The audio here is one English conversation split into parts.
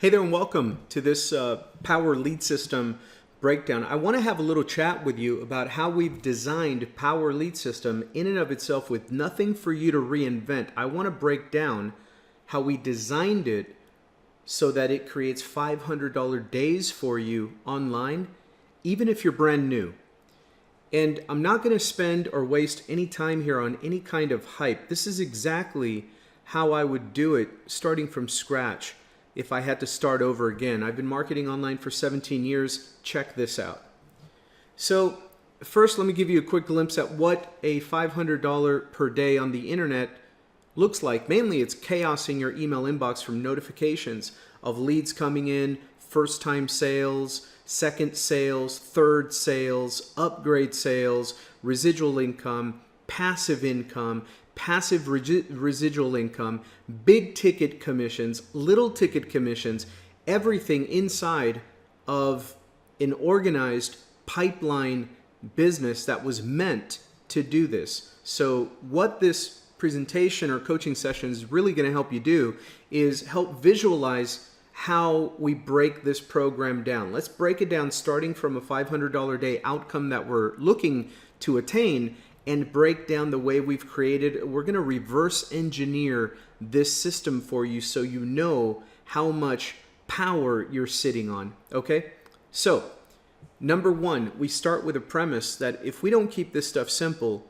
Hey there and welcome to this Power Lead System breakdown. I want to have a little chat with you about how we've designed Power Lead System in and of itself with nothing for you to reinvent. I want to break down how we designed it so that it creates $500 days for you online, even if you're brand new. And I'm not going to spend or waste any time here on any kind of hype. This is exactly how I would do it starting from scratch if I had to start over again. I've been marketing online for 17 years. Check this out. So first, let me give you a quick glimpse at what a $500 per day on the internet looks like. Mainly, it's chaos in your email inbox from notifications of leads coming in, first-time sales, second sales, third sales, upgrade sales, residual income, passive residual income, big ticket commissions, little ticket commissions, everything inside of an organized pipeline business that was meant to do this. So what this presentation or coaching session is really going to help you do is help visualize how we break this program down. Let's break it down starting from a $500 a day outcome that we're looking to attain and break down the way we've created. We're going to reverse engineer this system for you so you know how much power you're sitting on, okay? So, number one, we start with a premise that if we don't keep this stuff simple,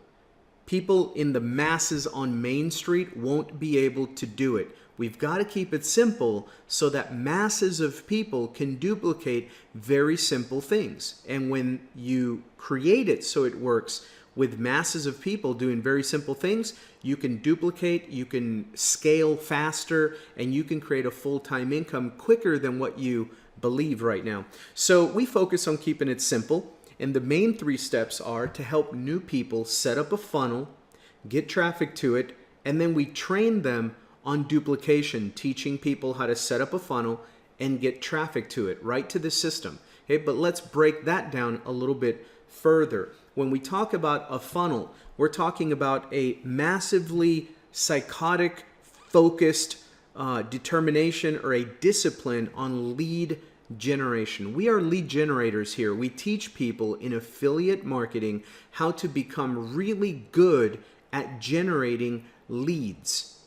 people in the masses on Main Street won't be able to do it. We've got to keep it simple so that masses of people can duplicate very simple things. And when you create it so it works with masses of people doing very simple things, you can duplicate, you can scale faster, and you can create a full-time income quicker than what you believe right now. So we focus on keeping it simple. And the main three steps are to help new people set up a funnel, get traffic to it, and then we train them on duplication, teaching people how to set up a funnel and get traffic to it, right to the system. Okay, but let's break that down a little bit further. When we talk about a funnel, we're talking about a massively psychotic, focused determination or a discipline on lead generation. We are lead generators here. We teach people in affiliate marketing how to become really good at generating leads.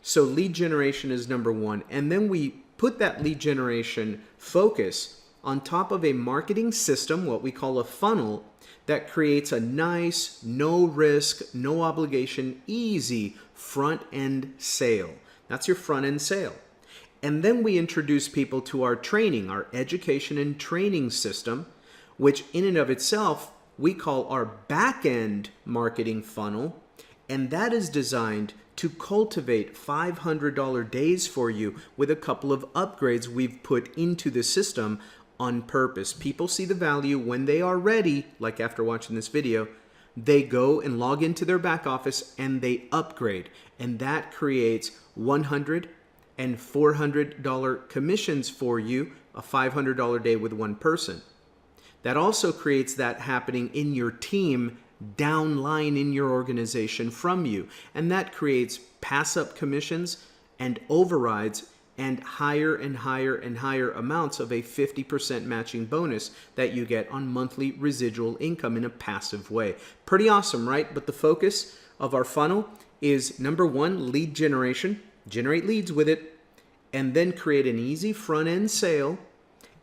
So lead generation is number one. And then we put that lead generation focus on top of a marketing system, what we call a funnel, that creates a nice, no risk, no obligation, easy front-end sale. That's your front-end sale. And then we introduce people to our training, our education and training system, which in and of itself, we call our back-end marketing funnel. And that is designed to cultivate $500 days for you with a couple of upgrades we've put into the system on purpose. People see the value when they are ready, like after watching this video, they go and log into their back office and they upgrade. And that creates $100 and $400 commissions for you, a $500 day with one person. That also creates that happening in your team downline in your organization from you. And that creates pass-up commissions and overrides and higher and higher and higher amounts of a 50% matching bonus that you get on monthly residual income in a passive way. Pretty awesome, right? But the focus of our funnel is number one, lead generation, generate leads with it, and then create an easy front-end sale.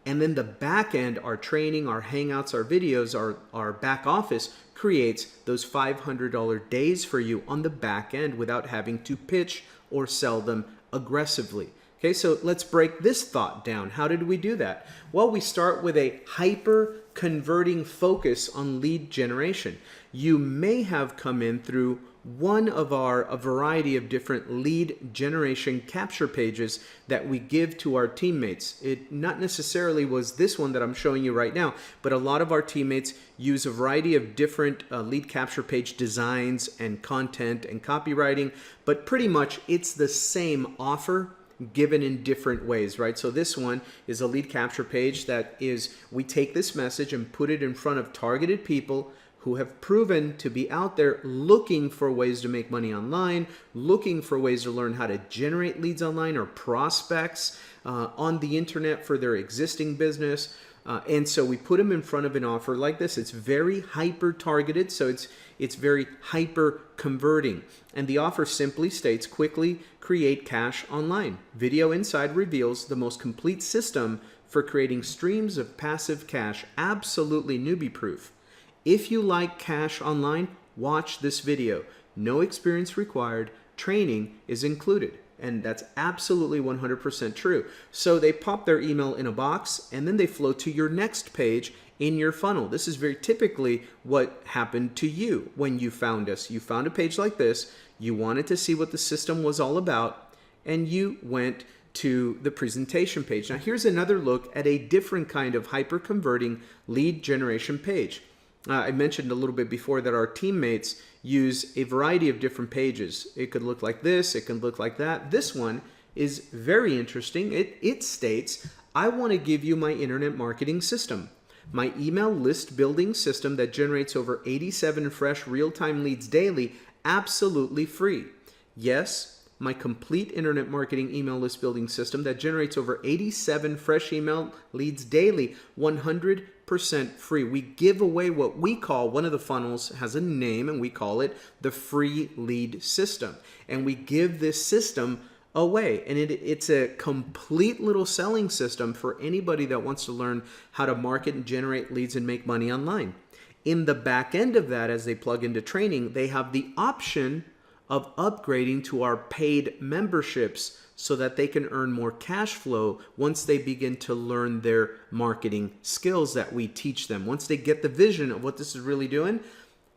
And then the back end, our training, our hangouts, our videos, our back office creates those $500 days for you on the back end without having to pitch or sell them aggressively. Okay, so let's break this thought down. How did we do that? Well, we start with a hyper converting focus on lead generation. You may have come in through one of a variety of different lead generation capture pages that we give to our teammates. It not necessarily was this one that I'm showing you right now, but a lot of our teammates use a variety of different lead capture page designs and content and copywriting, but pretty much it's the same offer given in different ways, right? So this one is a lead capture page that is, we take this message and put it in front of targeted people who have proven to be out there looking for ways to make money online, looking for ways to learn how to generate leads online or prospects on the internet for their existing business. And so we put them in front of an offer like this. It's very hyper targeted, so it's very hyper converting. And the offer simply states, quickly create cash online. Video Inside reveals the most complete system for creating streams of passive cash, absolutely newbie proof. If you like cash online, watch this video. No experience required. Training is included. And that's absolutely 100% true. So they pop their email in a box and then they flow to your next page in your funnel. This is very typically what happened to you when you found us. You found a page like this, you wanted to see what the system was all about, and you went to the presentation page. Now here's another look at a different kind of hyper-converting lead generation page. I mentioned a little bit before that our teammates use a variety of different pages. It could look like this, it can look like that. This one is very interesting. It states, I want to give you my internet marketing system, my email list building system that generates over 87 fresh real-time leads daily, absolutely free. Yes, my complete internet marketing email list building system that generates over 87 fresh email leads daily, 100% free. We give away what we call, one of the funnels has a name, and we call it the free lead system. And we give this system away. And it's a complete little selling system for anybody that wants to learn how to market and generate leads and make money online. In the back end of that, as they plug into training, they have the option of upgrading to our paid memberships so that they can earn more cash flow once they begin to learn their marketing skills that we teach them. Once they get the vision of what this is really doing,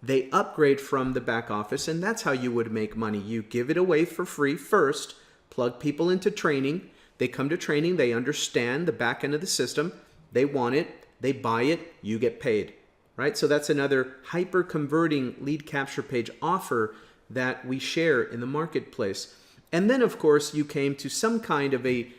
they upgrade from the back office, and that's how you would make money. You give it away for free first, plug people into training, they come to training, they understand the back end of the system, they want it, they buy it, you get paid, right? So that's another hyper-converting lead capture page offer that we share in the marketplace. And then, of course, you came to some kind of a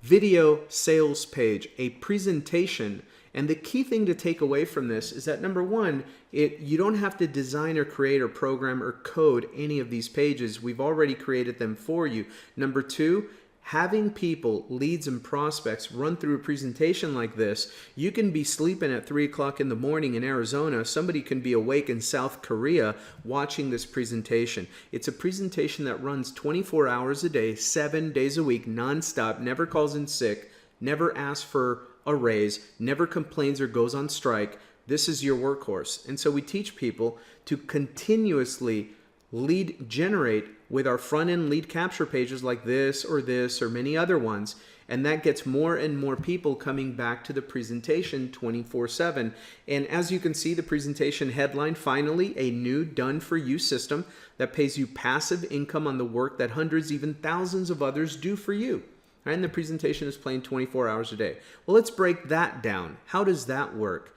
video sales page, a presentation. And the key thing to take away from this is that, number one, you don't have to design or create or program or code any of these pages. We've already created them for you. Number two, having people, leads and prospects run through a presentation like this, you can be sleeping at 3 o'clock in the morning in Arizona. Somebody can be awake in South Korea watching this presentation. It's a presentation that runs 24 hours a day, 7 days a week, nonstop, never calls in sick, never asks for a raise, never complains or goes on strike. This is your workhorse. And so we teach people to continuously lead generate with our front-end lead capture pages like this or many other ones. And that gets more and more people coming back to the presentation 24/7. And as you can see, the presentation headline, finally, a new done-for-you system that pays you passive income on the work that hundreds, even thousands of others do for you. Right? And the presentation is playing 24 hours a day. Well, let's break that down. How does that work?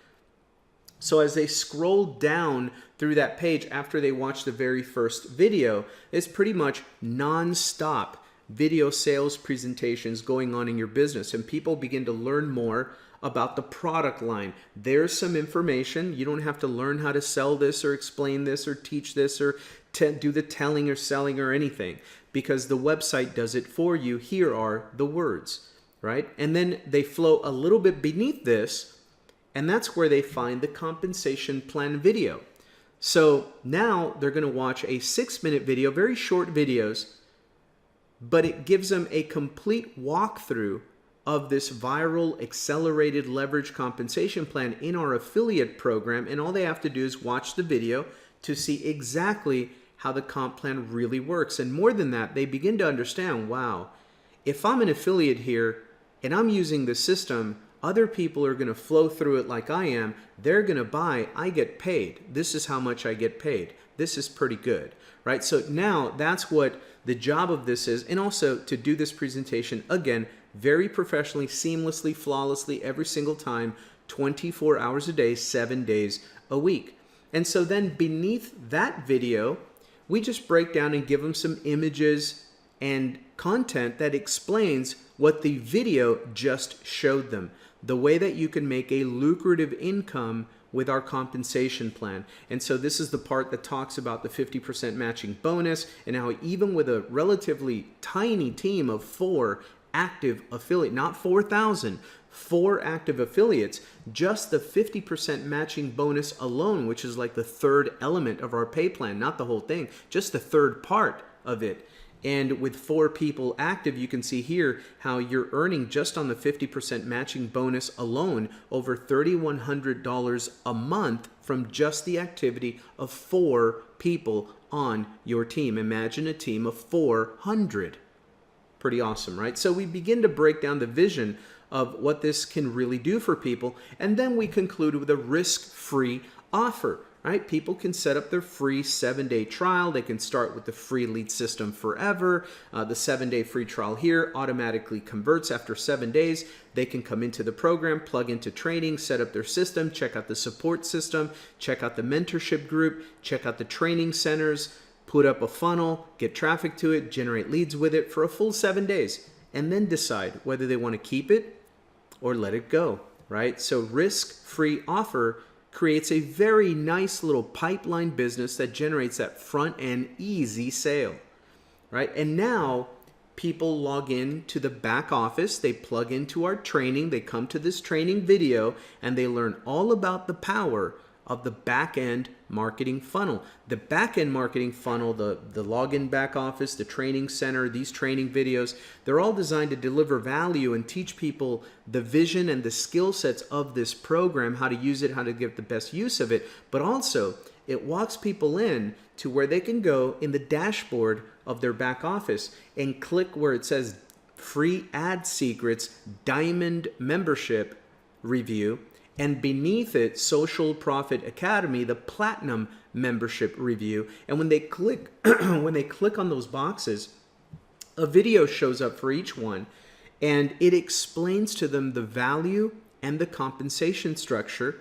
So as they scroll down through that page after they watch the very first video, it's pretty much non-stop video sales presentations going on in your business, and people begin to learn more about the product line. There's some information. You don't have to learn how to sell this or explain this or teach this or do the telling or selling or anything, because the website does it for you. Here are the words, right? And then they flow a little bit beneath this, and that's where they find the compensation plan video. So now they're going to watch a 6-minute video, very short videos, but it gives them a complete walkthrough of this viral accelerated leverage compensation plan in our affiliate program. And all they have to do is watch the video to see exactly how the comp plan really works. And more than that, they begin to understand, wow, if I'm an affiliate here and I'm using the system, other people are going to flow through it like I am. They're going to buy. I get paid. This is how much I get paid. This is pretty good, right? So now that's what the job of this is. And also to do this presentation, again, very professionally, seamlessly, flawlessly, every single time, 24 hours a day, 7 days a week. And so then beneath that video, we just break down and give them some images and content that explains what the video just showed them. The way that you can make a lucrative income with our compensation plan. And so this is the part that talks about the 50% matching bonus and how even with a relatively tiny team of 4 active affiliate, not 4,000, 4 active affiliates, just the 50% matching bonus alone, which is like the third element of our pay plan, not the whole thing, just the third part of it. And with 4 people active, you can see here how you're earning just on the 50% matching bonus alone over $3,100 a month from just the activity of 4 people on your team. Imagine a team of 400. Pretty awesome, right? So we begin to break down the vision of what this can really do for people. And then we conclude with a risk-free offer, right? People can set up their free 7-day trial. They can start with the free lead system forever. The 7-day free trial here automatically converts after 7 days. They can come into the program, plug into training, set up their system, check out the support system, check out the mentorship group, check out the training centers, put up a funnel, get traffic to it, generate leads with it for a full 7 days, and then decide whether they want to keep it or let it go, right? So risk-free offer creates a very nice little pipeline business that generates that front-end easy sale, right? And now people log in to the back office, they plug into our training, they come to this training video, and they learn all about the power of the back-end marketing funnel. The back-end marketing funnel, the login back office, the training center, these training videos, they're all designed to deliver value and teach people the vision and the skill sets of this program, how to use it, how to get the best use of it, but also it walks people in to where they can go in the dashboard of their back office and click where it says Free Ad Secrets Diamond Membership Review, and beneath it, Social Profit Academy, the Platinum Membership Review. And when they click, on those boxes, a video shows up for each one, and it explains to them the value and the compensation structure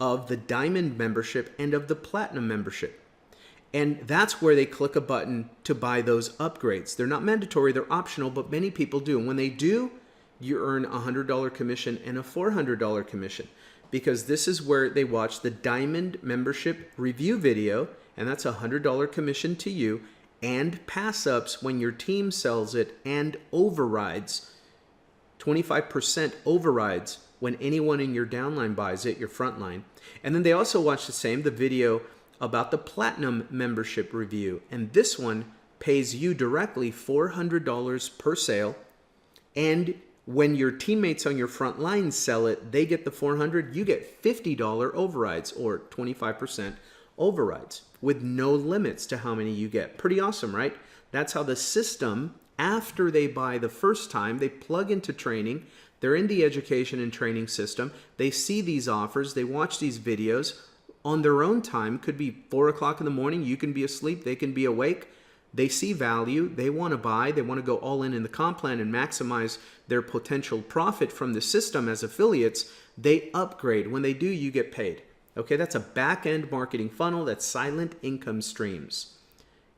of the Diamond membership and of the Platinum membership. And that's where they click a button to buy those upgrades. They're not mandatory, they're optional, but many people do. And when they do, you earn a $100 commission and a $400 commission, because this is where they watch the Diamond membership review video, and that's a $100 commission to you, and pass ups when your team sells it, and overrides, 25% overrides when anyone in your downline buys it, your frontline. And then they also watch the video about the Platinum membership review, and this one pays you directly $400 per sale, and when your teammates on your front line sell it, they get the $400, you get $50 overrides or 25% overrides with no limits to how many you get. Pretty awesome, right? That's how the system, after they buy the first time, they plug into training, they're in the education and training system, they see these offers, they watch these videos on their own time. Could be 4 o'clock in the morning, you can be asleep, they can be awake. They see value, they want to buy, they want to go all in the comp plan and maximize their potential profit from the system as affiliates. They upgrade. When they do, you get paid. Okay, that's a back-end marketing funnel. That's silent income streams.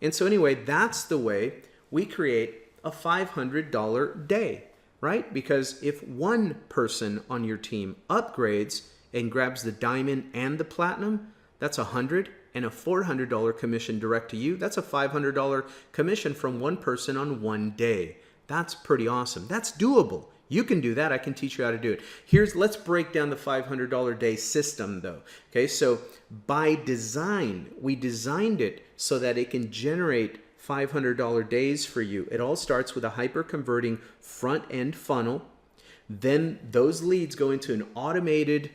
And so anyway, that's the way we create a $500 day, right? Because if one person on your team upgrades and grabs the Diamond and the Platinum, that's $100. And a $400 commission direct to you. That's a $500 commission from one person on one day. That's pretty awesome. That's doable. You can do that. I can teach you how to do it. Let's break down the $500 day system though. Okay, so by design, we designed it so that it can generate $500 days for you. It all starts with a hyper-converting front-end funnel. Then those leads go into an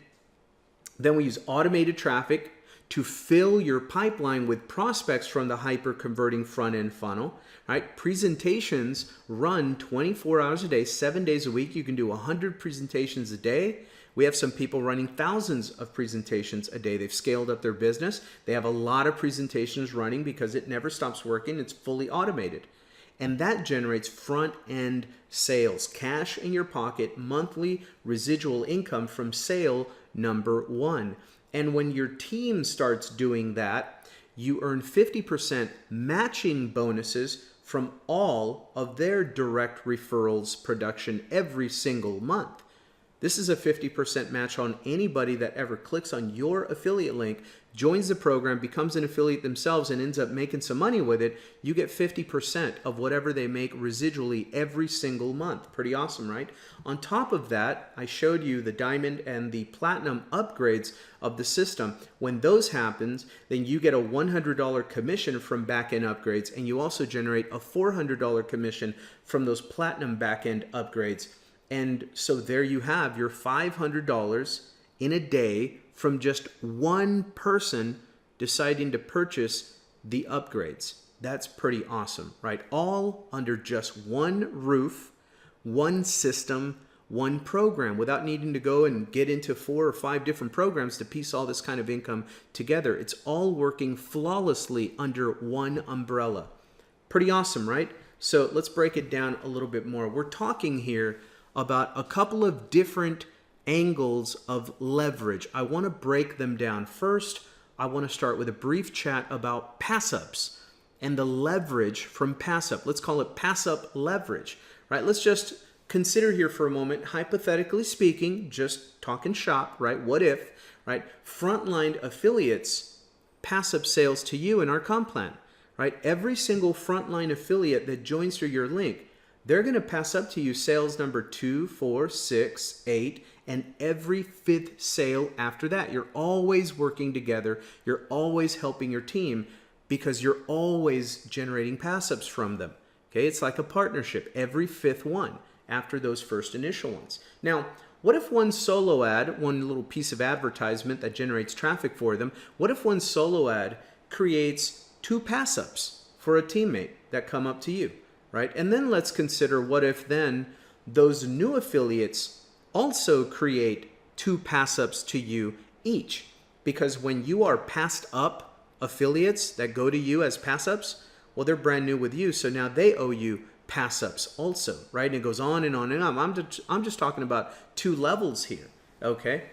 then we use automated traffic to fill your pipeline with prospects from the hyper-converting front-end funnel, right? Presentations run 24 hours a day, 7 days a week. You can do 100 presentations a day. We have some people running thousands of presentations a day. They've scaled up their business. They have a lot of presentations running because it never stops working. It's fully automated. And that generates front-end sales, cash in your pocket, monthly residual income from sale number one. And when your team starts doing that, you earn 50% matching bonuses from all of their direct referrals production every single month. This is a 50% match on anybody that ever clicks on your affiliate link, joins the program, becomes an affiliate themselves, and ends up making some money with it. You get 50% of whatever they make residually every single month. Pretty awesome, right? On top of that, I showed you the diamond and the platinum upgrades of the system. When those happens, then you get a $100 commission from back-end upgrades, and you also generate a $400 commission from those platinum back-end upgrades. And so there you have your $500 in a day from just one person deciding to purchase the upgrades. That's pretty awesome, right? All under just one roof, one system, one program, without needing to go and get into 4 or 5 different programs to piece all this kind of income together. It's all working flawlessly under one umbrella. Pretty awesome, right? So let's break it down a little bit more. We're talking here about a couple of different angles of leverage. I want to break them down. First, I want to start with a brief chat about pass-ups and the leverage from pass-up. Let's call it pass-up leverage, right? Let's just consider here for a moment, hypothetically speaking, just talking shop, right? What if, right? Frontline affiliates pass up sales to you in our comp plan, right? Every single frontline affiliate that joins through your link, they're going to pass up to you sales number 2, 4, 6, 8, and every 5th sale after that. You're always working together. You're always helping your team because you're always generating pass-ups from them. Okay, it's like a partnership. Every 5th one after those first initial ones. Now, what if one solo ad, one little piece of advertisement that generates traffic for them, what if one solo ad creates 2 pass-ups for a teammate that come up to you? Right? And then let's consider what if then those new affiliates also create 2 pass-ups to you each. Because when you are passed up affiliates that go to you as pass-ups, well, they're brand new with you, so now they owe you pass-ups also, right? And it goes on and on and on. I'm just talking about 2 levels here, okay?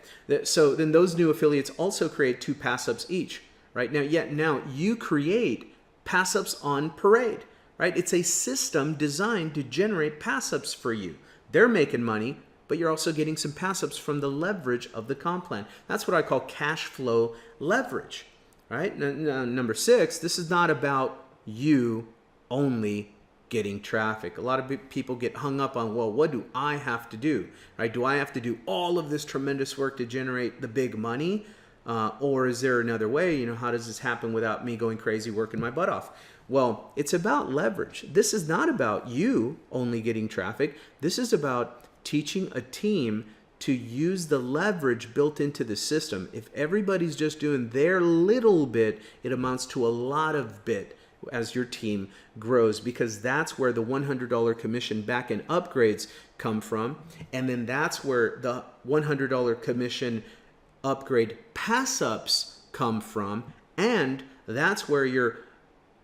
So then those new affiliates also create 2 pass-ups each, right? Now you create pass-ups on parade. Right? It's a system designed to generate pass-ups for you. They're making money, but you're also getting some pass-ups from the leverage of the comp plan. That's what I call cash flow leverage. Right? Now, number 6, this is not about you only getting traffic. A lot of people get hung up on, well, what do I have to do? Right? Do I have to do all of this tremendous work to generate the big money? Or is there another way? You know, how does this happen without me going crazy working my butt off? Well, it's about leverage. This is not about you only getting traffic. This is about teaching a team to use the leverage built into the system. If everybody's just doing their little bit, it amounts to a lot of bit as your team grows, because that's where the $100 commission back-end upgrades come from. And then that's where the $100 commission upgrade pass-ups come from. And that's where your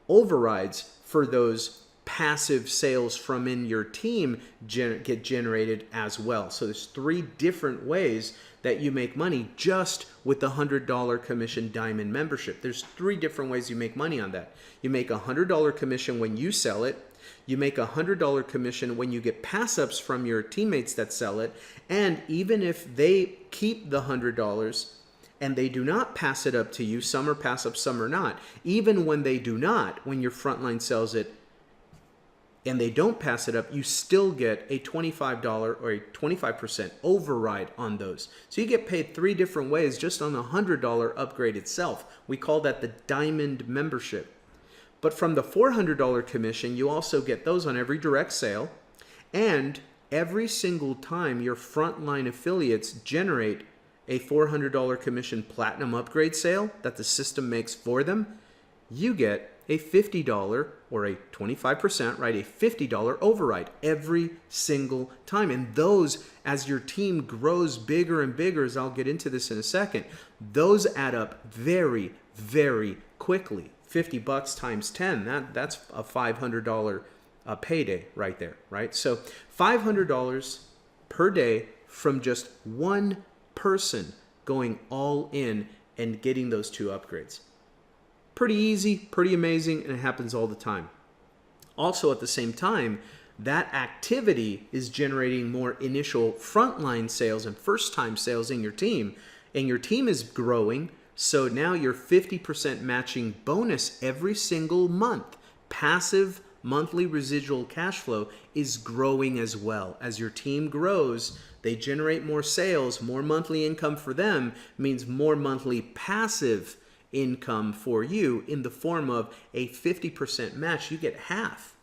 overrides for those passive sales from in your team get generated as well. So there's 3 different ways that you make money just with the $100 commission diamond membership. There's 3 different ways you make money on that. You make a $100 commission when you sell it. You make a $100 commission when you get pass-ups from your teammates that sell it. And even if they keep the $100 and they do not pass it up to you, some are pass up, some are not. Even when they do not, when your frontline sells it and they don't pass it up, you still get a $25 or a 25% override on those. So you get paid 3 different ways just on the $100 upgrade itself. We call that the diamond membership. But from the $400 commission, you also get those on every direct sale. And every single time your frontline affiliates generate a $400 commission platinum upgrade sale that the system makes for them, you get a $50 or a 25%, right? A $50 override every single time. And those, as your team grows bigger and bigger, as I'll get into this in a second, those add up very, very quickly. $50 times 10, that's a $500 payday right there, right? So $500 per day from just one person going all in and getting those 2 upgrades. Pretty easy, pretty amazing, and it happens all the time. Also, at the same time, that activity is generating more initial frontline sales and first-time sales in your team, and your team is growing. So now your 50% matching bonus every single month, passive monthly residual cash flow, is growing as well. As your team grows, they generate more sales, more monthly income for them means more monthly passive income for you in the form of a 50% match. You get half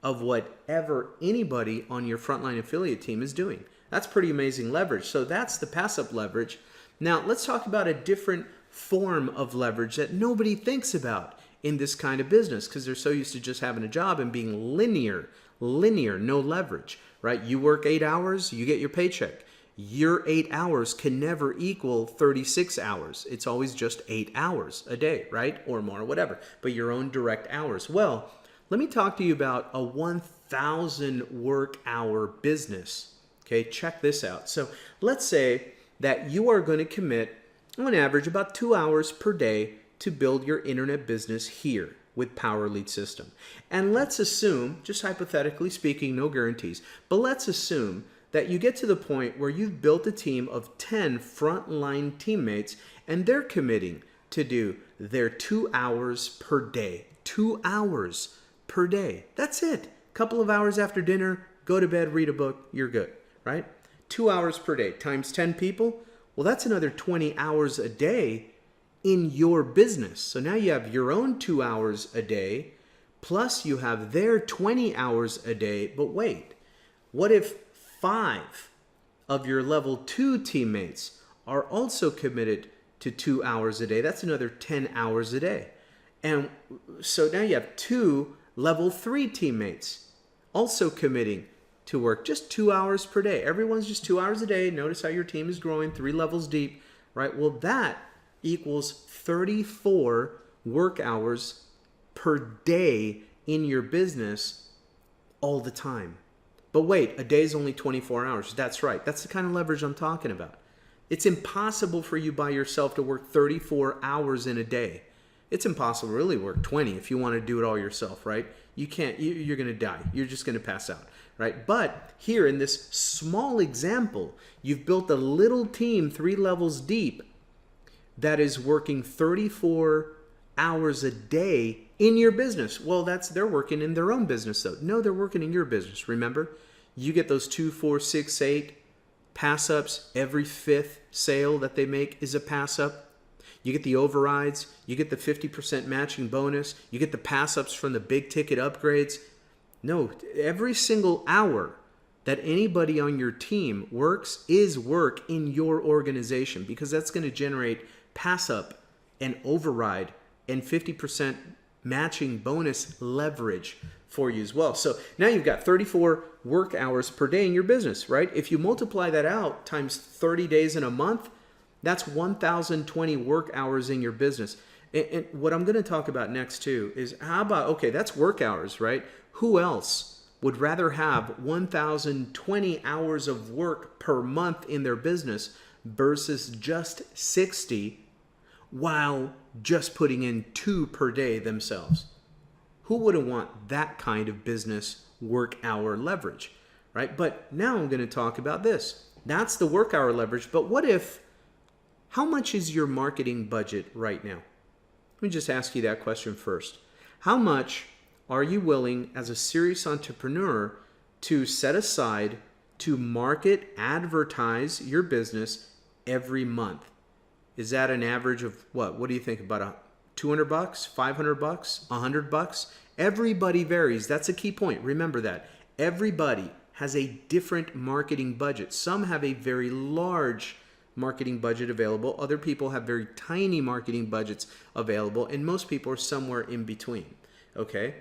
of whatever anybody on your frontline affiliate team is doing. That's pretty amazing leverage. So that's the pass-up leverage. Now let's talk about a different form of leverage that nobody thinks about in this kind of business because they're so used to just having a job and being linear, no leverage, right? You work 8 hours, you get your paycheck. Your 8 hours can never equal 36 hours. It's always just 8 hours a day, right? Or more, whatever, but your own direct hours. Well, let me talk to you about a 1,000 work hour business. Okay, check this out. So let's say that you are going to commit on average about 2 hours per day to build your internet business here with Power Lead System. And let's assume, just hypothetically speaking, no guarantees, but let's assume that you get to the point where you've built a team of 10 frontline teammates and they're committing to do their 2 hours per day. 2 hours per day. That's it. Couple of hours after dinner, go to bed, read a book, you're good, right? 2 hours per day times 10 people. Well, that's another 20 hours a day in your business. So now you have your own 2 hours a day, plus you have their 20 hours a day. But wait, what if 5 of your level 2 teammates are also committed to 2 hours a day? That's another 10 hours a day. And so now you have 2 level 3 teammates also committing to work just 2 hours per day. Everyone's just 2 hours a day. Notice how your team is growing 3 levels deep, right? Well, that equals 34 work hours per day in your business all the time. But wait, a day is only 24 hours. That's right. That's the kind of leverage I'm talking about. It's impossible for you by yourself to work 34 hours in a day. It's impossible to really work 20 if you want to do it all yourself, right? You can't, you're going to die. You're just going to pass out, right? But here in this small example, you've built a little team 3 levels deep that is working 34 hours a day in your business. Well, they're working in their own business though. No, they're working in your business. Remember, you get those 2, 4, 6, 8 pass-ups. Every 5th sale that they make is a pass-up. You get the overrides, you get the 50% matching bonus, you get the pass-ups from the big ticket upgrades. No, every single hour that anybody on your team works is work in your organization because that's going to generate pass-up and override and 50% matching bonus leverage for you as well. So now you've got 34 work hours per day in your business, right? If you multiply that out times 30 days in a month, that's 1,020 work hours in your business. And what I'm going to talk about next too is how about, okay, that's work hours, right? Who else would rather have 1,020 hours of work per month in their business versus just 60 while just putting in 2 per day themselves? Who wouldn't want that kind of business work hour leverage, right? But now I'm going to talk about this. That's the work hour leverage. But what if, how much is your marketing budget right now? Let me just ask you that question first. How much are you willing as a serious entrepreneur to set aside to market, advertise your business every month? Is that an average of what? What do you think? About $200, $500, $100? Everybody varies. That's a key point. Remember that. Everybody has a different marketing budget. Some have a very large marketing budget available. Other people have very tiny marketing budgets available, and most people are somewhere in between. Okay?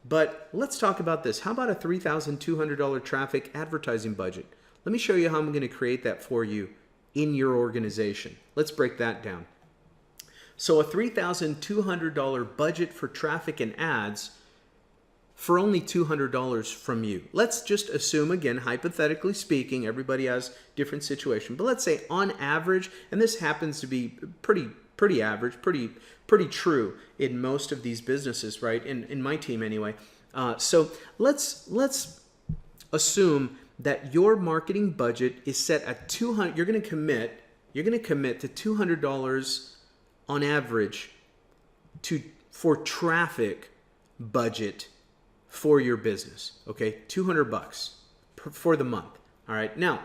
But let's talk about this. How about a $3,200 traffic advertising budget? Let me show you how I'm going to create that for you in your organization. Let's break that down. So a $3,200 budget for traffic and ads for only $200 from you. Let's just assume, again, hypothetically speaking, everybody has different situation, but let's say on average, and this happens to be pretty average, pretty true in most of these businesses, right? In my team anyway. So let's assume that your marketing budget is set at 200. You're going to commit to $200 on average for traffic budget for your business. Okay, $200 for the month. All right. Now,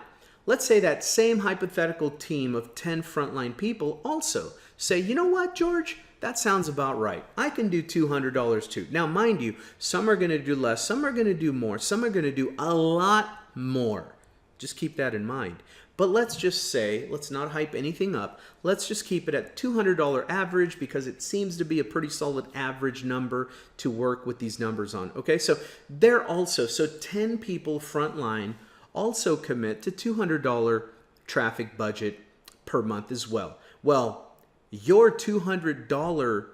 let's say that same hypothetical team of 10 frontline people also say, you know what, George? That sounds about right. I can do $200 too. Now, mind you, some are going to do less, some are going to do more, some are going to do a lot more. Just keep that in mind. But let's just say, let's not hype anything up. Let's just keep it at $200 average because it seems to be a pretty solid average number to work with these numbers on. Okay, so 10 people frontline also commit to $200 traffic budget per month as well. Well, your $200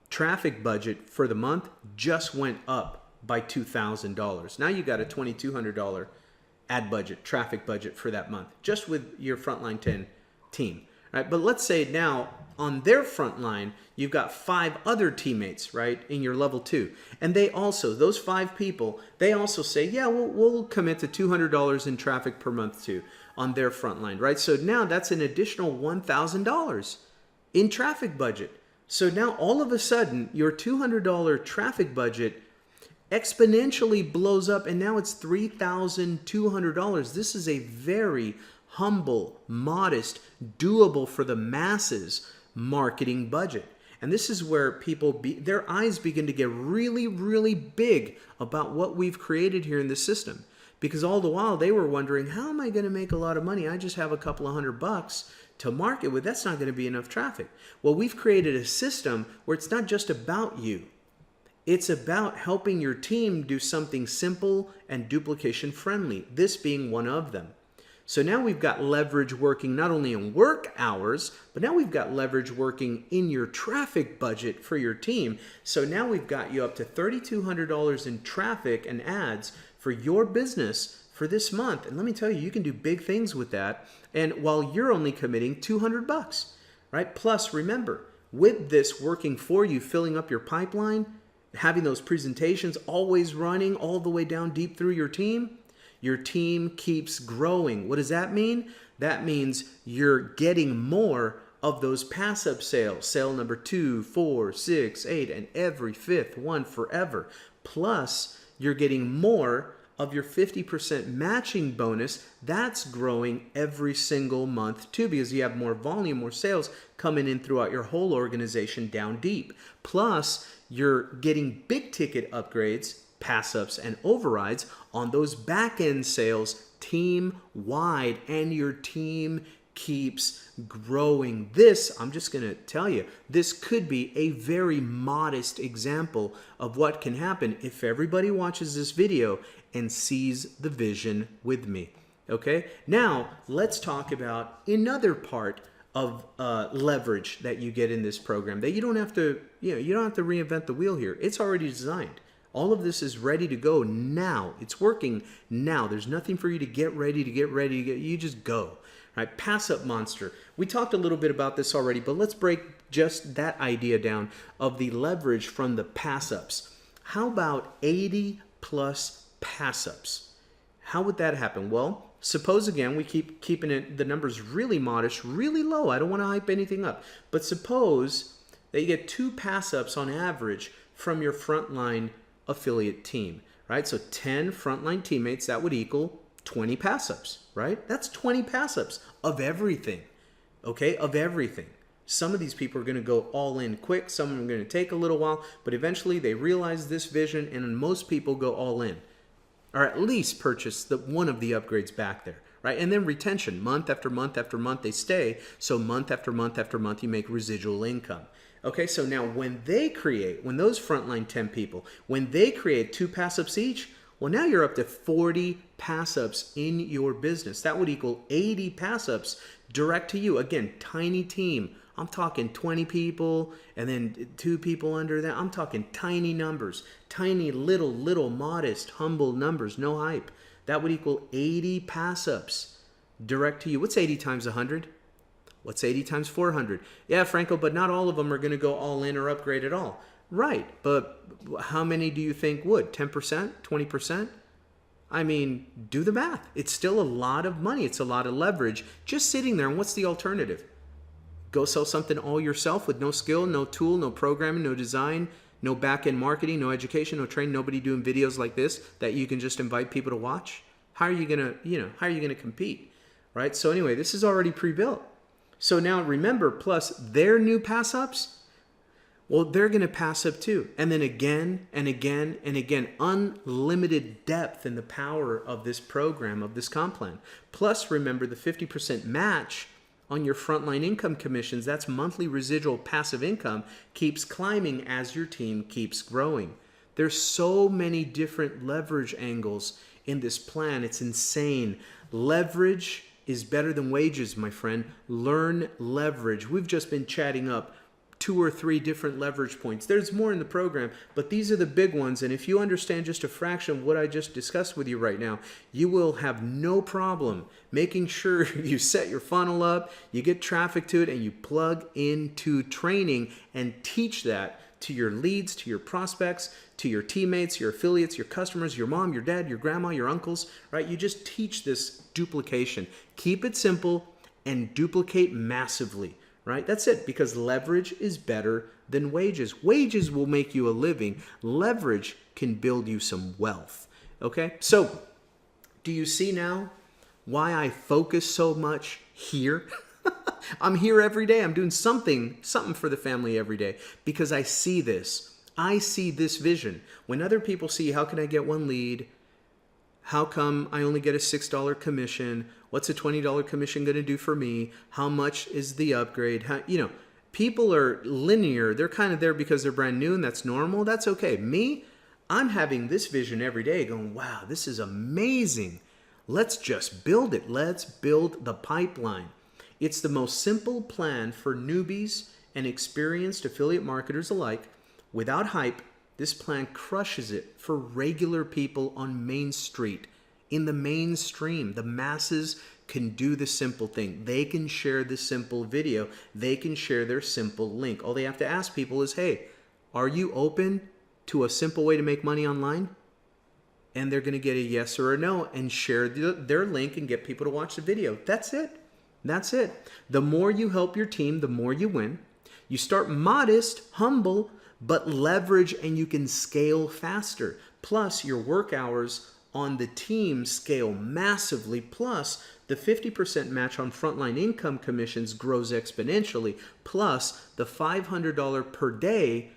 traffic budget for the month just went up by $2,000. Now you got a $2,200 ad budget, traffic budget for that month, just with your Frontline 10 team, right? But let's say now on their front line, you've got 5 other teammates, right, in your level 2. And they also, those 5 people, they also say, yeah, we'll commit to $200 in traffic per month too on their front line, right? So now that's an additional $1,000 in traffic budget. So now all of a sudden, your $200 traffic budget exponentially blows up, and now it's $3,200. This is a very humble, modest, doable for the masses marketing budget. And this is where their eyes begin to get really, really big about what we've created here in the system. Because all the while they were wondering, how am I going to make a lot of money? I just have a couple of $100 to market with. That's not going to be enough traffic. Well, we've created a system where it's not just about you. It's about helping your team do something simple and duplication friendly, this being one of them. So now we've got leverage working not only in work hours, but now we've got leverage working in your traffic budget for your team. So now we've got you up to $3,200 in traffic and ads for your business for this month. And let me tell you, you can do big things with that. And while you're only committing $200, right? Plus, remember, with this working for you, filling up your pipeline, having those presentations always running all the way down deep through your team keeps growing. What does that mean? That means you're getting more of those pass-up sales, sale number 2, 4, 6, 8, and every 5th one forever. Plus, you're getting more of your 50% matching bonus. That's growing every single month too, because you have more volume, more sales coming in throughout your whole organization down deep. Plus, you're getting big ticket upgrades, pass-ups, and overrides on those back-end sales team-wide, and your team keeps growing. This, I'm just going to tell you, this could be a very modest example of what can happen if everybody watches this video and sees the vision with me. Okay? Now, let's talk about another part of leverage that you get in this program that you don't have to, you don't have to reinvent the wheel here. It's already designed. All of this is ready to go now. It's working now. There's nothing for you to get ready. You just go. Right? Pass-up monster. We talked a little bit about this already, but let's break just that idea down of the leverage from the pass-ups. How about 80 plus pass-ups? How would that happen? Well, suppose again we keep keeping the numbers really modest, really low. I don't want to hype anything up. But suppose that you get 2 pass-ups on average from your frontline affiliate team, right? So 10 frontline teammates, that would equal 20 pass-ups, right? That's 20 pass-ups of everything, okay? Of everything. Some of these people are going to go all in quick. Some of them are going to take a little while, but eventually they realize this vision, and most people go all in, or at least purchase one of the upgrades back there, right? And then retention, month after month after month, they stay. So month after month after month, you make residual income. Okay, so now when those frontline 10 people, when they create 2 pass-ups each, well, now you're up to 40 pass-ups in your business. That would equal 80 pass-ups direct to you. Again, tiny team. I'm talking 20 people and then 2 people under that. I'm talking tiny numbers, tiny little modest, humble numbers, no hype. That would equal 80 pass-ups direct to you. What's 80 times 100? What's 80 times 400? Yeah, Franco, but not all of them are going to go all in or upgrade at all. Right, but how many do you think would? 10%? 20%? I mean, do the math. It's still a lot of money. It's a lot of leverage just sitting there. And what's the alternative? Go sell something all yourself with no skill, no tool, no programming, no design, no back-end marketing, no education, no training, nobody doing videos like this that you can just invite people to watch. How are you going to, how are you going to compete, right? So anyway, this is already pre-built. So now remember, plus their new pass-ups, well, they're going to pass up too. And then again and again and again, unlimited depth in the power of this program, of this comp plan. Plus, remember the 50% match on your frontline income commissions, that's monthly residual passive income, keeps climbing as your team keeps growing. There's so many different leverage angles in this plan. It's insane. Leverage is better than wages, my friend. Learn leverage. We've just been chatting up 2 or 3 different leverage points. There's more in the program, but these are the big ones. And if you understand just a fraction of what I just discussed with you right now, you will have no problem making sure you set your funnel up, you get traffic to it, and you plug into training and teach that to your leads, to your prospects, to your teammates, your affiliates, your customers, your mom, your dad, your grandma, your uncles, right? You just teach this duplication. Keep it simple and duplicate massively. Right? That's it, because leverage is better than wages. Wages will make you a living. Leverage can build you some wealth. Okay? So, do you see now why I focus so much here? I'm here every day. I'm doing something for the family every day because I see this. I see this vision. When other people see, how can I get one lead? How come I only get a $6 commission? What's a $20 commission going to do for me? How much is the upgrade? People are linear. They're kind of there because they're brand new, and that's normal. That's okay. Me, I'm having this vision every day going, wow, this is amazing. Let's just build it. Let's build the pipeline. It's the most simple plan for newbies and experienced affiliate marketers alike. Without hype, this plan crushes it for regular people on Main Street. In the mainstream, the masses can do the simple thing. They can share the simple video. They can share their simple link. All they have to ask people is, hey, are you open to a simple way to make money online? And they're going to get a yes or a no and share their link and get people to watch the video. That's it. That's it. The more you help your team, the more you win. You start modest, humble, but leverage, and you can scale faster. Plus, your work hours on the team scale massively. Plus, the 50% match on frontline income commissions grows exponentially. Plus, the $500 per day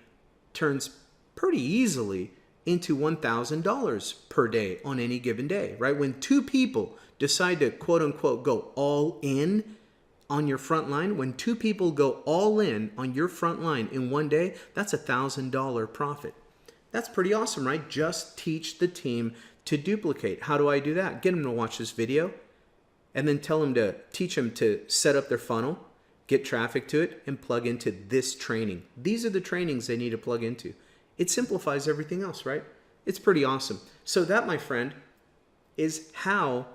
turns pretty easily into $1,000 per day on any given day, right? When 2 people decide to quote unquote go all in on your front line, when 2 people go all in on your front line in one day, that's $1,000 profit. That's pretty awesome, right? Just teach the team to duplicate. How do I do that? Get them to watch this video and then teach them to set up their funnel, get traffic to it, and plug into this training. These are the trainings they need to plug into. It simplifies everything else, right? It's pretty awesome. So that, my friend, is how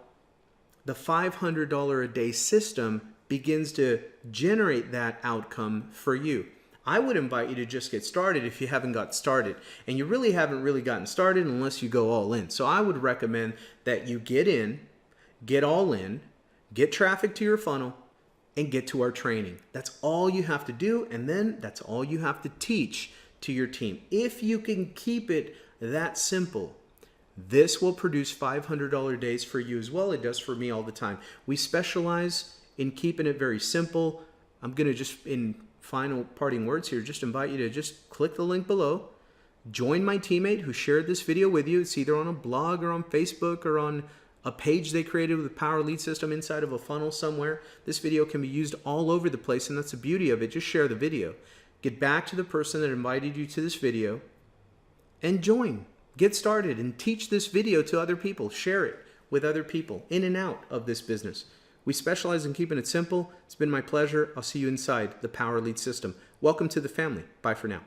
the $500 a day system begins to generate that outcome for you. I would invite you to just get started if you haven't got started. And you really haven't gotten started unless you go all in. So I would recommend that you get all in, get traffic to your funnel, and get to our training. That's all you have to do, and then that's all you have to teach to your team. If you can keep it that simple, this will produce $500 days for you as well. It does for me all the time. We specialize in keeping it very simple. I'm going to just, in final parting words here, just invite you to just click the link below. Join my teammate who shared this video with you. It's either on a blog or on Facebook or on a page they created with a Power Lead System inside of a funnel somewhere. This video can be used all over the place, and that's the beauty of it. Just share the video. Get back to the person that invited you to this video and join. Get started and teach this video to other people. Share it with other people in and out of this business. We specialize in keeping it simple. It's been my pleasure. I'll see you inside the Power Lead System. Welcome to the family. Bye for now.